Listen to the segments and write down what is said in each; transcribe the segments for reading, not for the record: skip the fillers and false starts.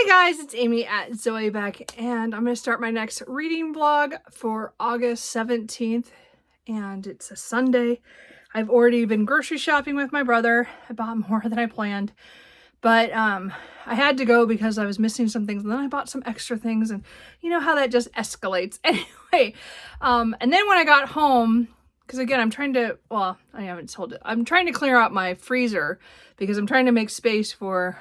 Guys, it's Amy at Zoe back, and I'm going to start my next reading vlog for August 17th, and it's a Sunday. I've already been grocery shopping with my brother. I bought more than I planned, but I had to go because I was missing some things, and then I bought some extra things, and you know how that just escalates. Anyway, and then when I got home, because again, I'm trying to, well, I haven't told it, I'm trying to clear out my freezer because I'm trying to make space for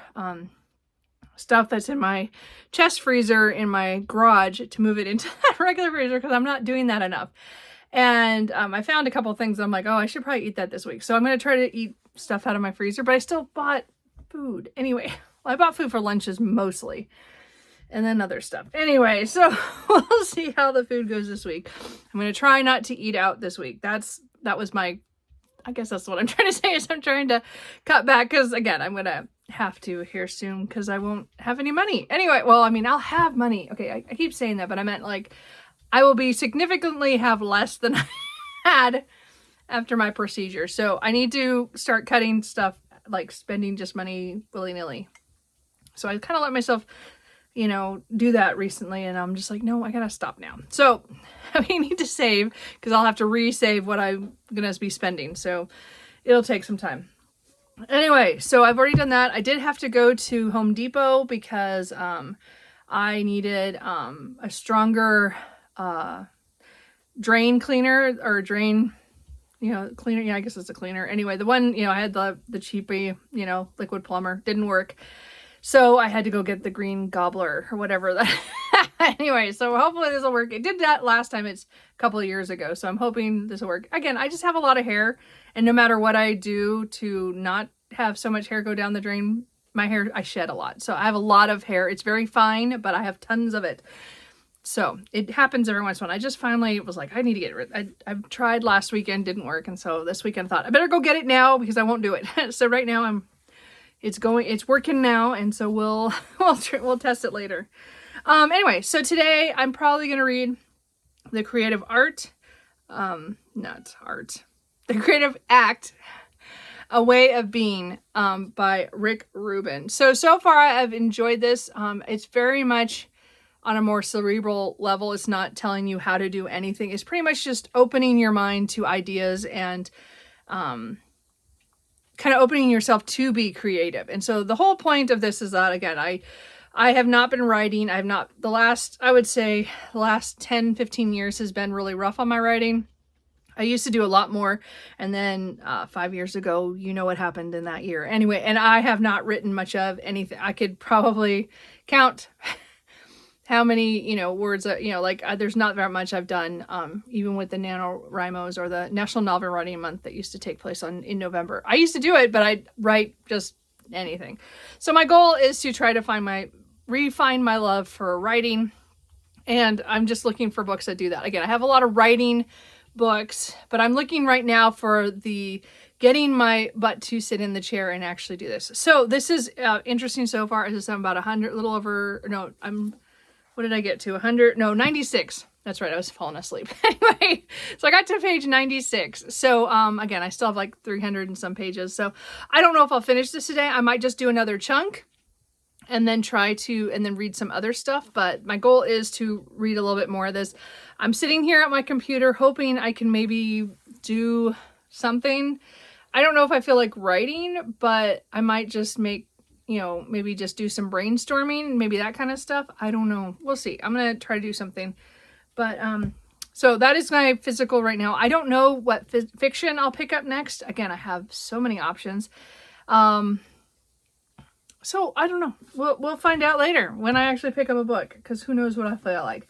stuff that's in my chest freezer in my garage to move it into that regular freezer because I'm not doing that enough. And I found a couple of things I'm like, oh, I should probably eat that this week. So I'm going to try to eat stuff out of my freezer, but I still bought food. Anyway, well, I bought food for lunches mostly and then other stuff. Anyway, so we'll see how the food goes this week. I'm going to try not to eat out this week. That was my, I guess that's what I'm trying to say is I'm trying to cut back because again, I'm going to have to here soon because I won't have any money. Anyway, well, I mean, I'll have money. Okay, I keep saying that, but I meant like I will be significantly have less than I had after my procedure. So I need to start cutting stuff, like spending just money willy-nilly. So I kind of let myself, you know, do that recently, and I'm just like, no, I gotta stop now. So we need to save because I'll have to resave what I'm gonna be spending. So it'll take some time. Anyway, so I've already done that. I did have to go to Home Depot because I needed a stronger drain cleaner or drain, you know, cleaner. Yeah, I guess it's a cleaner. Anyway, the one, you know, I had the cheapy, you know, liquid plumber. Didn't work. So I had to go get the green gobbler or whatever that. Anyway, so hopefully this will work. It did that last time. It's a couple of years ago. So I'm hoping this will work. Again, I just have a lot of hair. And no matter what I do to not have so much hair go down the drain, my hair, I shed a lot. So I have a lot of hair. It's very fine, but I have tons of it. So it happens every once in a while. I just finally was like, I need to get rid. I've tried last weekend, didn't work. And so this weekend I thought I better go get it now because I won't do it. So right now it's working now. And so we'll test it later. Anyway, so today I'm probably going to read The Creative Act, A Way of Being, by Rick Rubin. So far I've enjoyed this. It's very much on a more cerebral level. It's not telling you how to do anything. It's pretty much just opening your mind to ideas and, kind of opening yourself to be creative. And so the whole point of this is that, again, I have not been writing. I would say the last 10, 15 years has been really rough on my writing. I used to do a lot more. And then 5 years ago, you know what happened in that year. Anyway, and I have not written much of anything. I could probably count how many, you know, words, you know, like there's not very much I've done, even with the NaNoWriMos or the National Novel Writing Month that used to take place in November. I used to do it, but I'd write just anything. So my goal is to try to refine my love for writing. And I'm just looking for books that do that. Again, I have a lot of writing books, but I'm looking right now for getting my butt to sit in the chair and actually do this. So this is interesting so far. As I said, I'm about 100, a little over, no, what did I get to? 100, no, 96. That's right. I was falling asleep. Anyway, so I got to page 96. So, again, I still have like 300 and some pages. So I don't know if I'll finish this today. I might just do another chunk and then read some other stuff. But my goal is to read a little bit more of this. I'm sitting here at my computer hoping I can maybe do something. I don't know if I feel like writing, but I might just maybe just do some brainstorming, maybe that kind of stuff. I don't know. We'll see. I'm going to try to do something. But, so that is my physical right now. I don't know what fiction I'll pick up next. Again, I have so many options. So I don't know. We'll find out later when I actually pick up a book, because who knows what I feel like.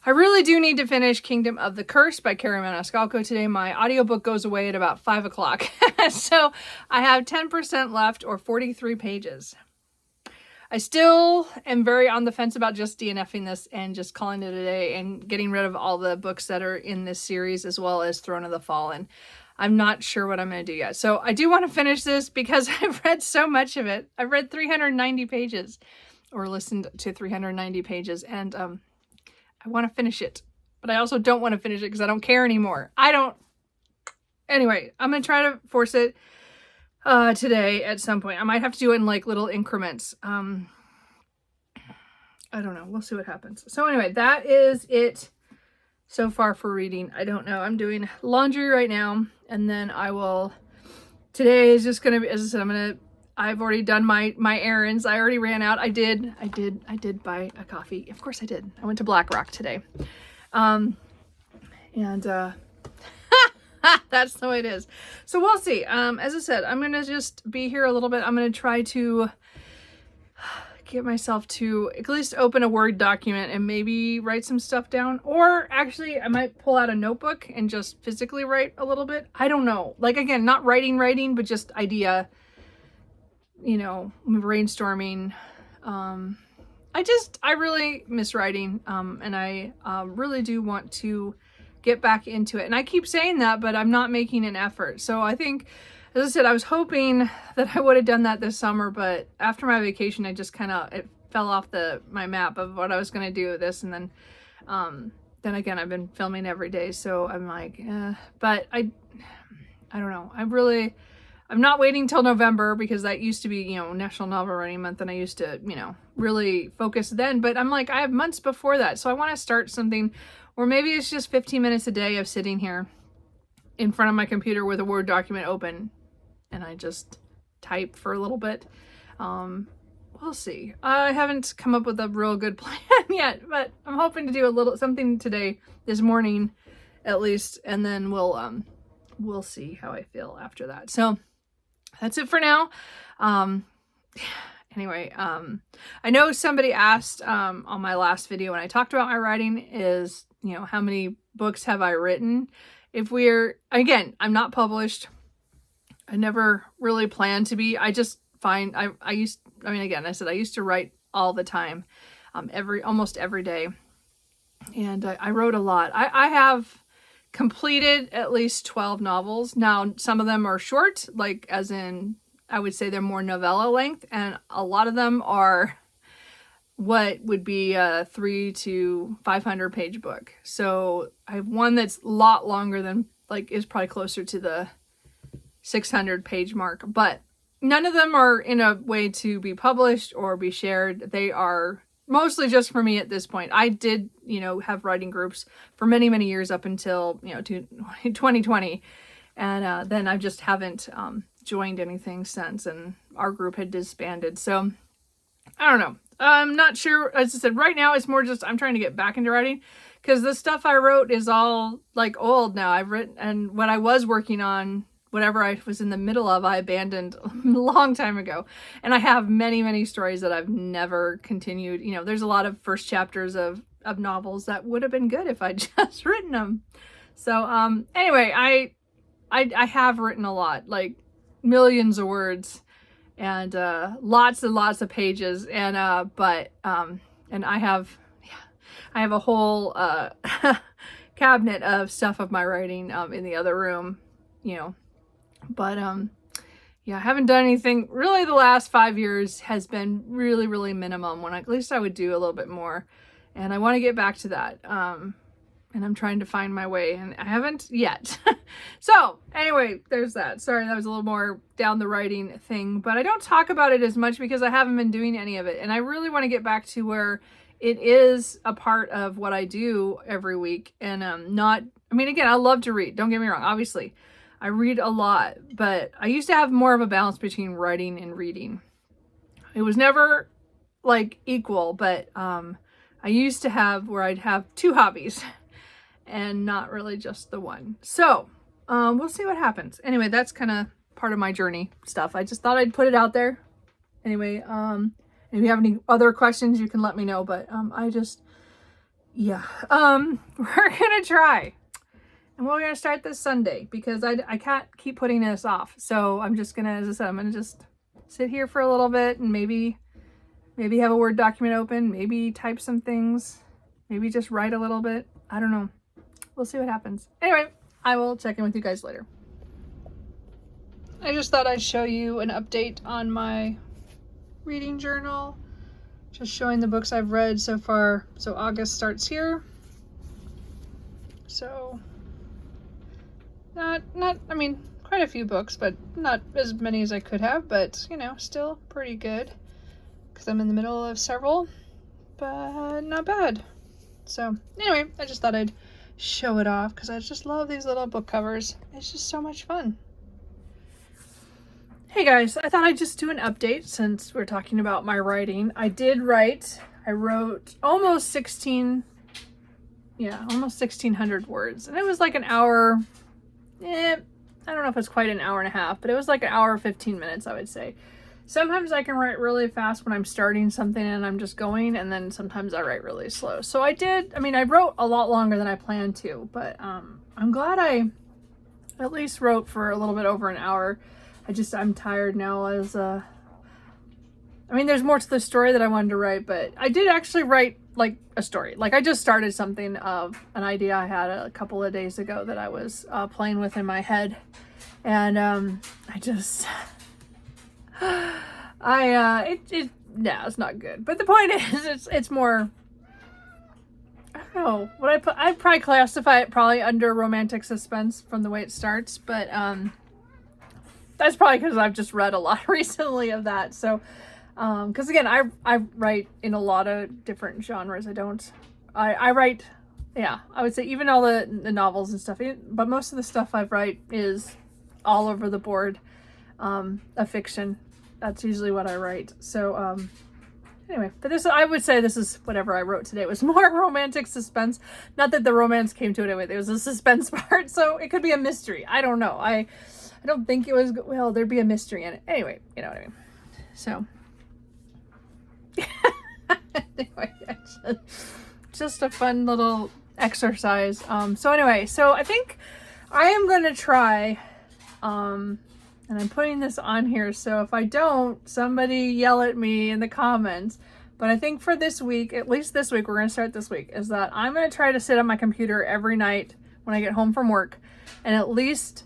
I really do need to finish Kingdom of the Curse by Kerri Maniscalco today. My audiobook goes away at about 5 o'clock. So I have 10% left, or 43 pages. I still am very on the fence about just DNFing this and just calling it a day and getting rid of all the books that are in this series, as well as Throne of the Fallen. I'm not sure what I'm going to do yet. So I do want to finish this because I've read so much of it. I've read 390 pages or listened to 390 pages, and I want to finish it. But I also don't want to finish it because I don't care anymore. Anyway, I'm going to try to force it today at some point. I might have to do it in like little increments. I don't know. We'll see what happens. So anyway, that is it so far for reading. I don't know. I'm doing laundry right now, and then today is just gonna be, as I said, I've already done my errands. I already ran out. I did buy a coffee. Of course I did. I went to BlackRock today. That's the way it is. So we'll see. As I said, I'm gonna just be here a little bit. I'm gonna try to get myself to at least open a Word document and maybe write some stuff down. Or actually, I might pull out a notebook and just physically write a little bit. I don't know. Like, again, not writing, but just idea, you know, brainstorming. I really miss writing, and I really do want to get back into it. And I keep saying that, but I'm not making an effort. So I think, as I said, I was hoping that I would have done that this summer, but after my vacation, I just it fell off my map of what I was going to do with this. And then again, I've been filming every day. So I'm like, but I don't know. I'm not waiting till November, because that used to be, you know, National Novel Writing Month, and I used to, you know, really focus then. But I'm like, I have months before that. So I want to start something, or maybe it's just 15 minutes a day of sitting here in front of my computer with a Word document open, and I just type for a little bit. We'll see. I haven't come up with a real good plan yet, but I'm hoping to do something today, this morning at least, and then we'll see how I feel after that. So that's it for now. Anyway, I know somebody asked on my last video when I talked about my writing is, you know, how many books have I written? Again, I'm not published. I never really planned to be. I just find, I used to write all the time, almost every day. And I wrote a lot. I have completed at least 12 novels. Now, some of them are short, like as in, I would say they're more novella length, and a lot of them are what would be a 300 to 500 page book. So I have one that's a lot longer than, like, is probably closer to the 600 page mark, but none of them are in a way to be published or be shared. They are mostly just for me at this point. I did, you know, have writing groups for many, many years up until, you know, 2020. And then I just haven't joined anything since, and our group had disbanded. So I don't know. I'm not sure. As I said, right now it's more just I'm trying to get back into writing, because the stuff I wrote is all like old now. I've written, and what I was working on, whatever I was in the middle of, I abandoned a long time ago. And I have many, many stories that I've never continued. You know, there's a lot of first chapters of novels that would have been good if I'd just written them. So anyway, I have written a lot, like millions of words, and lots and lots of pages, and and I have a whole cabinet of stuff of my writing in the other room, you know. But yeah, I haven't done anything really. The last 5 years has been really, really minimum, when at least I would do a little bit more, and I want to get back to that. And I'm trying to find my way, and I haven't yet. So anyway, there's that. Sorry, that was a little more down the writing thing, but I don't talk about it as much because I haven't been doing any of it. And I really want to get back to where it is a part of what I do every week. And again, I love to read. Don't get me wrong. Obviously, I read a lot, but I used to have more of a balance between writing and reading. It was never like equal, but I used to have where I'd have two hobbies and not really just the one. So we'll see what happens. Anyway, that's kind of part of my journey stuff. I just thought I'd put it out there. Anyway, if you have any other questions, you can let me know. But we're gonna try. And we're gonna start this Sunday, because I can't keep putting this off. So I'm just gonna, as I said, I'm gonna just sit here for a little bit and maybe have a Word document open, maybe type some things, maybe just write a little bit. I don't know. We'll see what happens. Anyway, I will check in with you guys later. I just thought I'd show you an update on my reading journal, just showing the books I've read so far. So August starts here. So quite a few books, but not as many as I could have, but you know, still pretty good, because I'm in the middle of several. but not bad. So anyway, I just thought I'd show it off because I just love these little book covers. It's just so much fun. Hey guys, I thought I'd just do an update since we're talking about my writing. I wrote almost 1,600 words, and it was like an hour. I don't know if it's quite an hour and a half, but it was like an hour 15 minutes, I would say. Sometimes I can write really fast when I'm starting something and I'm just going, and then sometimes I write really slow. So I wrote a lot longer than I planned to, but I'm glad I at least wrote for a little bit over an hour. I'm tired now there's more to the story that I wanted to write, but I did actually write like a story. Like I just started something of an idea I had a couple of days ago that I was playing with in my head. And it's not good. But the point is, it's more, I don't know, I'd probably classify it probably under romantic suspense from the way it starts, but that's probably because I've just read a lot recently of that. So, because again, I write in a lot of different genres. I write, I would say even all the novels and stuff, but most of the stuff I write is all over the board, a fiction. That's usually what I write. So, anyway, but I would say this is whatever I wrote today was more romantic suspense. Not that the romance came to it anyway. There was a suspense part, so it could be a mystery. I don't know. I don't think it was, well, there'd be a mystery in it. Anyway, you know what I mean. So, anyway, just a fun little exercise. So I think I am going to try, and I'm putting this on here, so if I don't, somebody yell at me in the comments. But I think for this week, at least this week, we're going to start this week, is that I'm going to try to sit on my computer every night when I get home from work and at least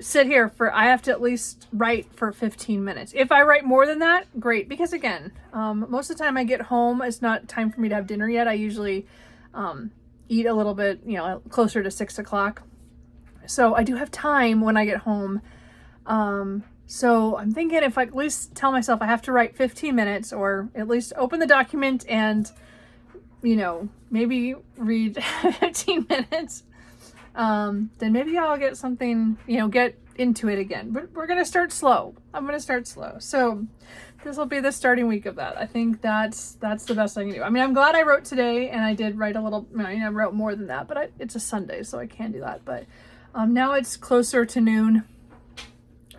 sit here I have to at least write for 15 minutes. If I write more than that, great. Because again, most of the time I get home, it's not time for me to have dinner yet. I usually eat a little bit, closer to 6 o'clock. So I do have time when I get home. So I'm thinking if I at least tell myself I have to write 15 minutes or at least open the document and, maybe read 15 minutes, then maybe I'll get something, get into it again. But we're going to start slow. I'm going to start slow. So this will be the starting week of that. I think that's the best I can do. I'm glad I wrote today, and I did write a little, I wrote more than that, but it's a Sunday, so I can do that. But now it's closer to noon.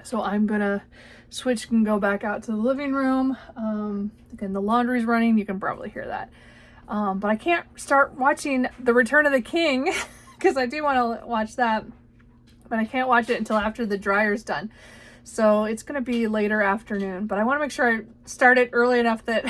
So I'm going to switch and go back out to the living room. Again, the laundry's running. You can probably hear that. But I can't start watching The Return of the King because I do want to watch that, but I can't watch it until after the dryer's done. So it's going to be later afternoon, but I want to make sure I start it early enough that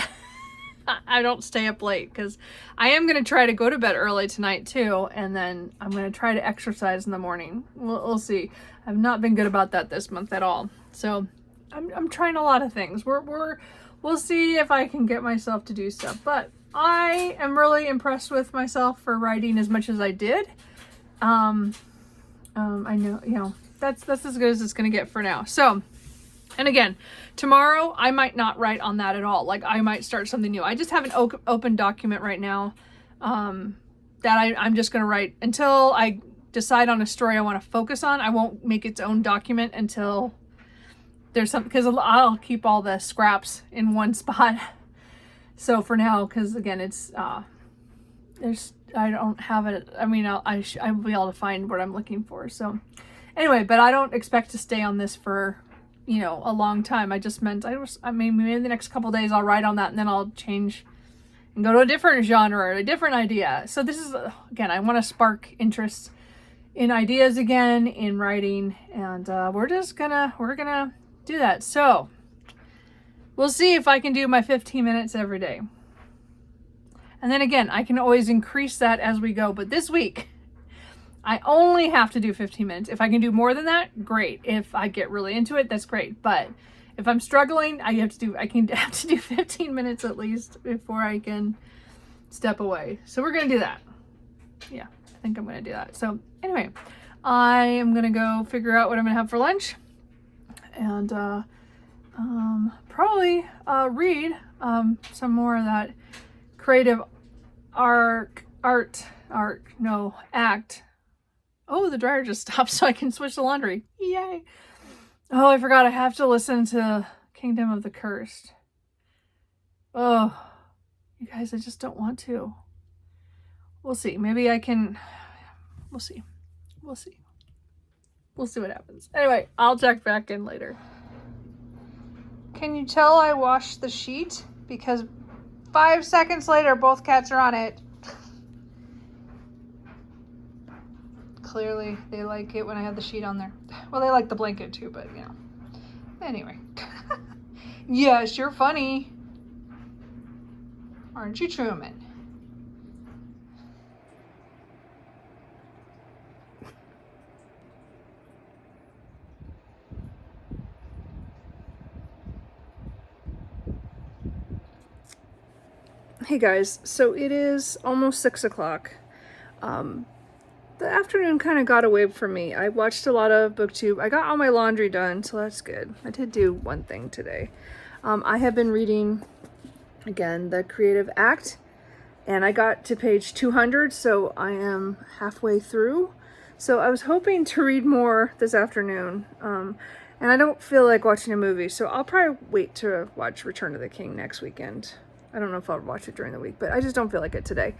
I don't stay up late, because I am going to try to go to bed early tonight too, and then I'm going to try to exercise in the morning. We'll see. I've not been good about that this month at all. So I'm trying a lot of things. We'll see if I can get myself to do stuff, but I am really impressed with myself for writing as much as I did. I know, that's as good as it's going to get for now. So, and again, tomorrow I might not write on that at all. Like I might start something new. I just have an open document right now, that I'm just going to write until I decide on a story I want to focus on. I won't make its own document until there's something, because I'll keep all the scraps in one spot. So for now, because again, it's, I don't have it. I'll be able to find what I'm looking for. So anyway, but I don't expect to stay on this for, a long time. I just meant, maybe the next couple days I'll write on that, and then I'll change and go to a different genre or a different idea. So this is, again, I want to spark interest in ideas again, in writing, and we're gonna do that. So we'll see if I can do my 15 minutes every day. And then again, I can always increase that as we go. But this week, I only have to do 15 minutes. If I can do more than that, great. If I get really into it, that's great. But if I'm struggling, I have to do 15 minutes at least before I can step away. So we're going to do that. Yeah, I think I'm going to do that. So anyway, I am going to go figure out what I'm going to have for lunch. And probably read some more of that creative act. Oh, the dryer just stopped so I can switch the laundry. Yay. Oh, I forgot I have to listen to Kingdom of the Cursed. Oh, you guys, I just don't want to. We'll see. Maybe I can. We'll see. We'll see. We'll see what happens. Anyway, I'll check back in later. Can you tell I washed the sheet? Because 5 seconds later, both cats are on it. Clearly, they like it when I have the sheet on there. Well, they like the blanket too, but you know. Anyway. Yes, you're funny. Aren't you, Truman? Hey guys, so it is almost 6 o'clock. The afternoon kind of got away from me. I watched a lot of BookTube. I got all my laundry done, so that's good. I did do one thing today. I have been reading, again, The Creative Act, and I got to page 200, so I am halfway through. So I was hoping to read more this afternoon, and I don't feel like watching a movie, so I'll probably wait to watch Return of the King next weekend. I don't know if I'll watch it during the week, but I just don't feel like it today.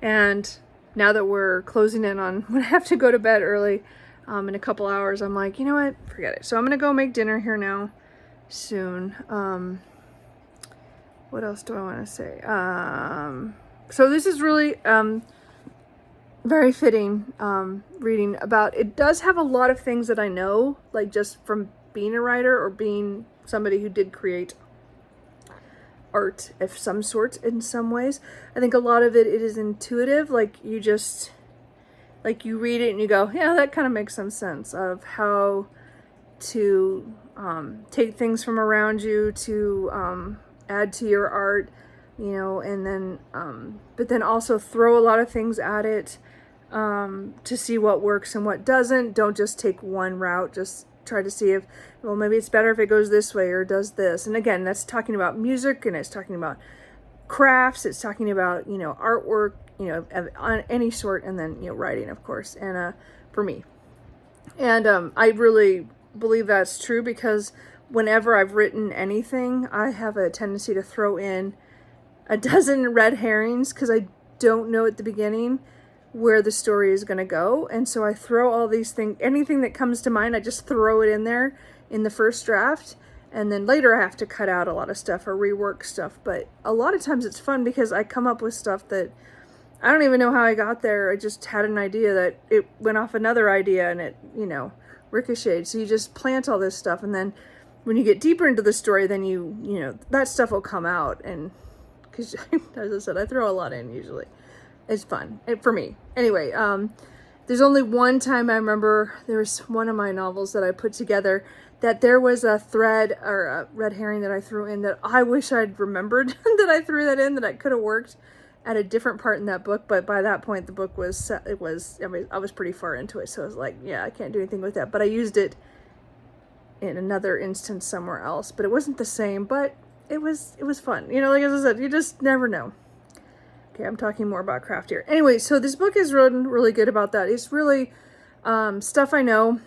And now that we're closing in on when I have to go to bed early in a couple hours, I'm like, you know what? Forget it. So I'm going to go make dinner here now soon. What else do I want to say? So this is really very fitting reading about. It does have a lot of things that I know, like just from being a writer or being somebody who did create art of some sort in some ways. I think a lot of it is intuitive, like you just, like you read it and you go, yeah, that kind of makes some sense of how to take things from around you to add to your art, you know, and then but then also throw a lot of things at it to see what works and what doesn't. Don't just take one route, just try to see if, well, maybe it's better if it goes this way or does this. And again, that's talking about music, and it's talking about crafts, it's talking about, you know, artwork, you know, on any sort, and then, you know, writing, of course, and for me. And I really believe that's true, because whenever I've written anything, I have a tendency to throw in a dozen red herrings because I don't know at the beginning where the story is going to go. And so I throw all these things, anything that comes to mind, I just throw it in there in the first draft. And then later I have to cut out a lot of stuff or rework stuff. But a lot of times it's fun because I come up with stuff that I don't even know how I got there. I just had an idea that it went off another idea and it, you know, ricocheted. So you just plant all this stuff. And then when you get deeper into the story, then you know, that stuff will come out. And because as I said, I throw a lot in usually. It's fun for me. Anyway, there's only one time I remember there was one of my novels that I put together that there was a thread or a red herring that I threw in that I wish I'd remembered that I threw that in, that I could have worked at a different part in that book. But by that point, the book was, I mean, I was pretty far into it. So I was like, yeah, I can't do anything with that. But I used it in another instance somewhere else, but it wasn't the same, but it was fun. You know, like as I said, you just never know. Okay, I'm talking more about craft here. Anyway, so this book is really good about that. It's really stuff I know,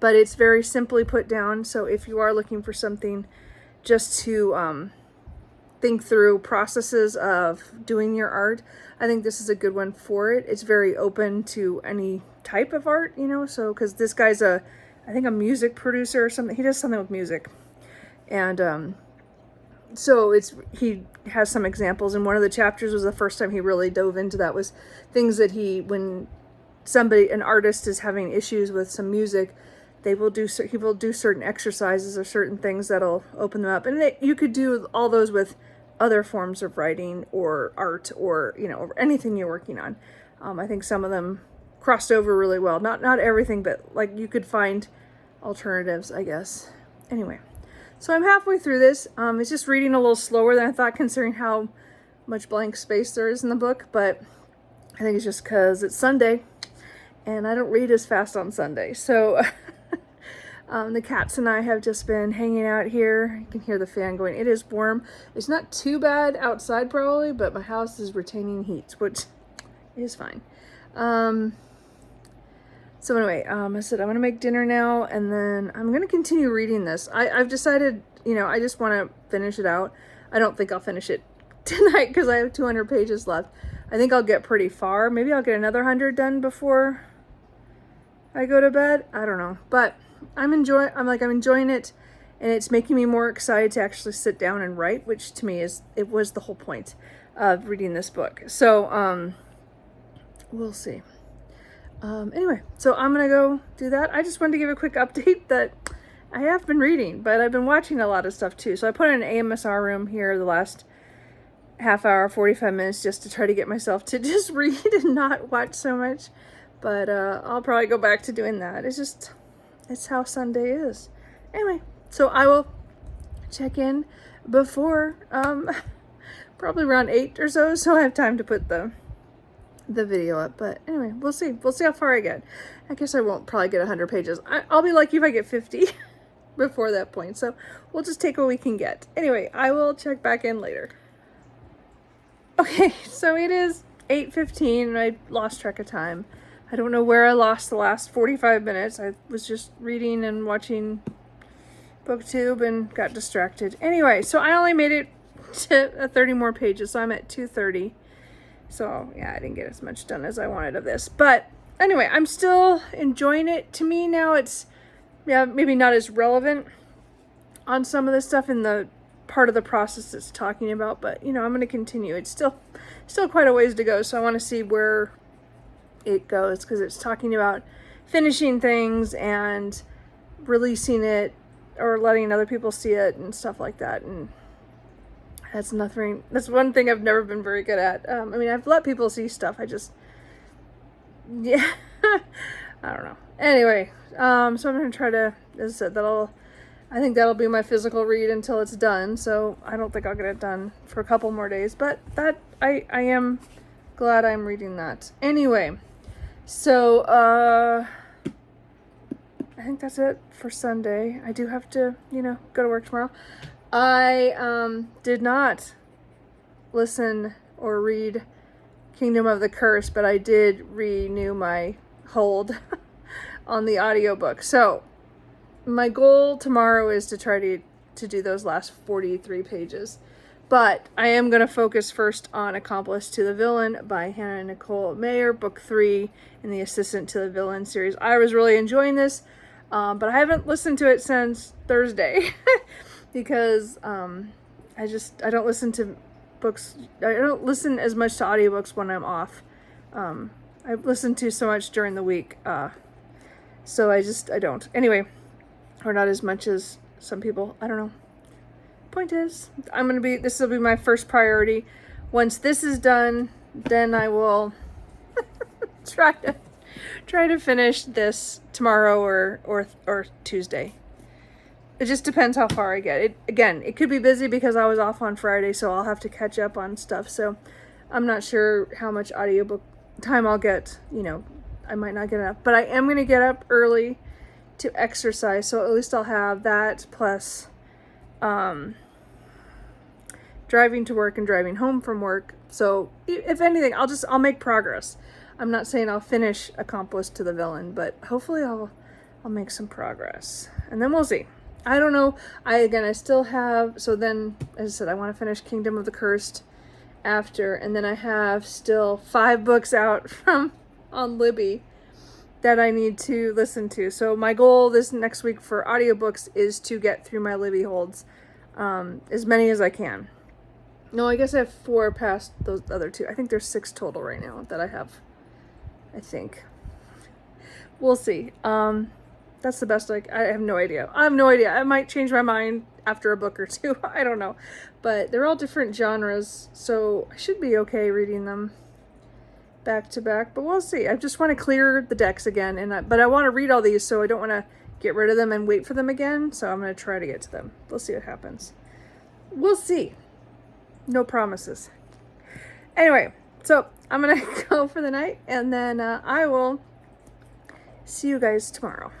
but it's very simply put down. So if you are looking for something just to think through processes of doing your art, I think this is a good one for it. It's very open to any type of art, you know, so because this guy's I think a music producer or something. He does something with music. And so he has some examples, and one of the chapters was the first time he really dove into that, was things that when an artist is having issues with some music, he will do certain exercises or certain things that'll open them up. And you could do all those with other forms of writing or art or, you know, anything you're working on. I think some of them crossed over really well. Not everything, but like you could find alternatives, I guess. Anyway. So I'm halfway through this. It's just reading a little slower than I thought, considering how much blank space there is in the book. But I think it's just because it's Sunday, and I don't read as fast on Sunday. So The cats and I have just been hanging out here. You can hear the fan going. It is warm. It's not too bad outside probably, but my house is retaining heat, which is fine. So anyway, I said I'm going to make dinner now, and then I'm going to continue reading this. I've decided, you know, I just want to finish it out. I don't think I'll finish it tonight because I have 200 pages left. I think I'll get pretty far. Maybe I'll get another 100 done before I go to bed. I don't know, but I'm enjoying it, and it's making me more excited to actually sit down and write, which to me was the whole point of reading this book. So we'll see. Anyway, so I'm gonna go do that. I just wanted to give a quick update that I have been reading, but I've been watching a lot of stuff too. So I put in an AMSR room here the last half hour, 45 minutes, just to try to get myself to just read and not watch so much. But I'll probably go back to doing that. It's how Sunday is. Anyway, so I will check in before probably around 8 or so I have time to put the video up. But anyway, we'll see how far I get. I guess I won't probably get 100 pages. I'll be lucky if I get 50 before that point, so we'll just take what we can get. Anyway, I will check back in later. Okay, so it is 8:15 and I lost track of time. I don't know where I lost the last 45 minutes. I was just reading and watching BookTube and got distracted. Anyway, so I only made it to 30 more pages, so I'm at 230. So yeah, I didn't get as much done as I wanted of this. But anyway, I'm still enjoying it. To me now it's, yeah, maybe not as relevant on some of the stuff in the part of the process it's talking about, but you know, I'm going to continue. It's still quite a ways to go, so I want to see where it goes, because it's talking about finishing things and releasing it or letting other people see it and stuff like that. And that's one thing I've never been very good at. I mean, I've let people see stuff. Yeah, I don't know. Anyway, so I'm going to try to, as I said, I think that'll be my physical read until it's done. So I don't think I'll get it done for a couple more days, but I am glad I'm reading that. Anyway, so, I think that's it for Sunday. I do have to, you know, go to work tomorrow. I did not listen or read Kingdom of the Curse, but I did renew my hold on the audiobook. So my goal tomorrow is to try to do those last 43 pages. But I am going to focus first on Accomplice to the Villain by Hannah Nicole Mayer, Book 3 in the Assistant to the Villain series. I was really enjoying this, but I haven't listened to it since Thursday because I don't listen to books. I don't listen as much to audiobooks when I'm off. I listen to so much during the week, so I don't. Anyway, or not as much as some people. I don't know. Point is, this will be my first priority. Once this is done, then I will try to finish this tomorrow or Tuesday. It just depends how far I get. It could be busy because I was off on Friday, so I'll have to catch up on stuff. So I'm not sure how much audiobook time I'll get. You know, I might not get enough, but I am going to get up early to exercise, so at least I'll have that plus driving to work and driving home from work. So if anything, I'll make progress. I'm not saying I'll finish Accomplice to the Villain, but hopefully I'll make some progress, and then we'll see. I don't know. I still have, so then, as I said, I want to finish Kingdom of the Cursed after, and then I have still 5 books out on Libby that I need to listen to. So my goal this next week for audiobooks is to get through my Libby holds, as many as I can. No, I guess I have 4 past those other 2. I think there's 6 total right now that I have, I think. We'll see. That's the best I have no idea. I might change my mind after a book or 2. I don't know. But they're all different genres, so I should be okay reading them back to back. But we'll see. I just want to clear the decks again, but I want to read all these, so I don't want to get rid of them and wait for them again. So I'm going to try to get to them. We'll see what happens. We'll see. No promises. Anyway, so I'm going to go for the night, and then I will see you guys tomorrow.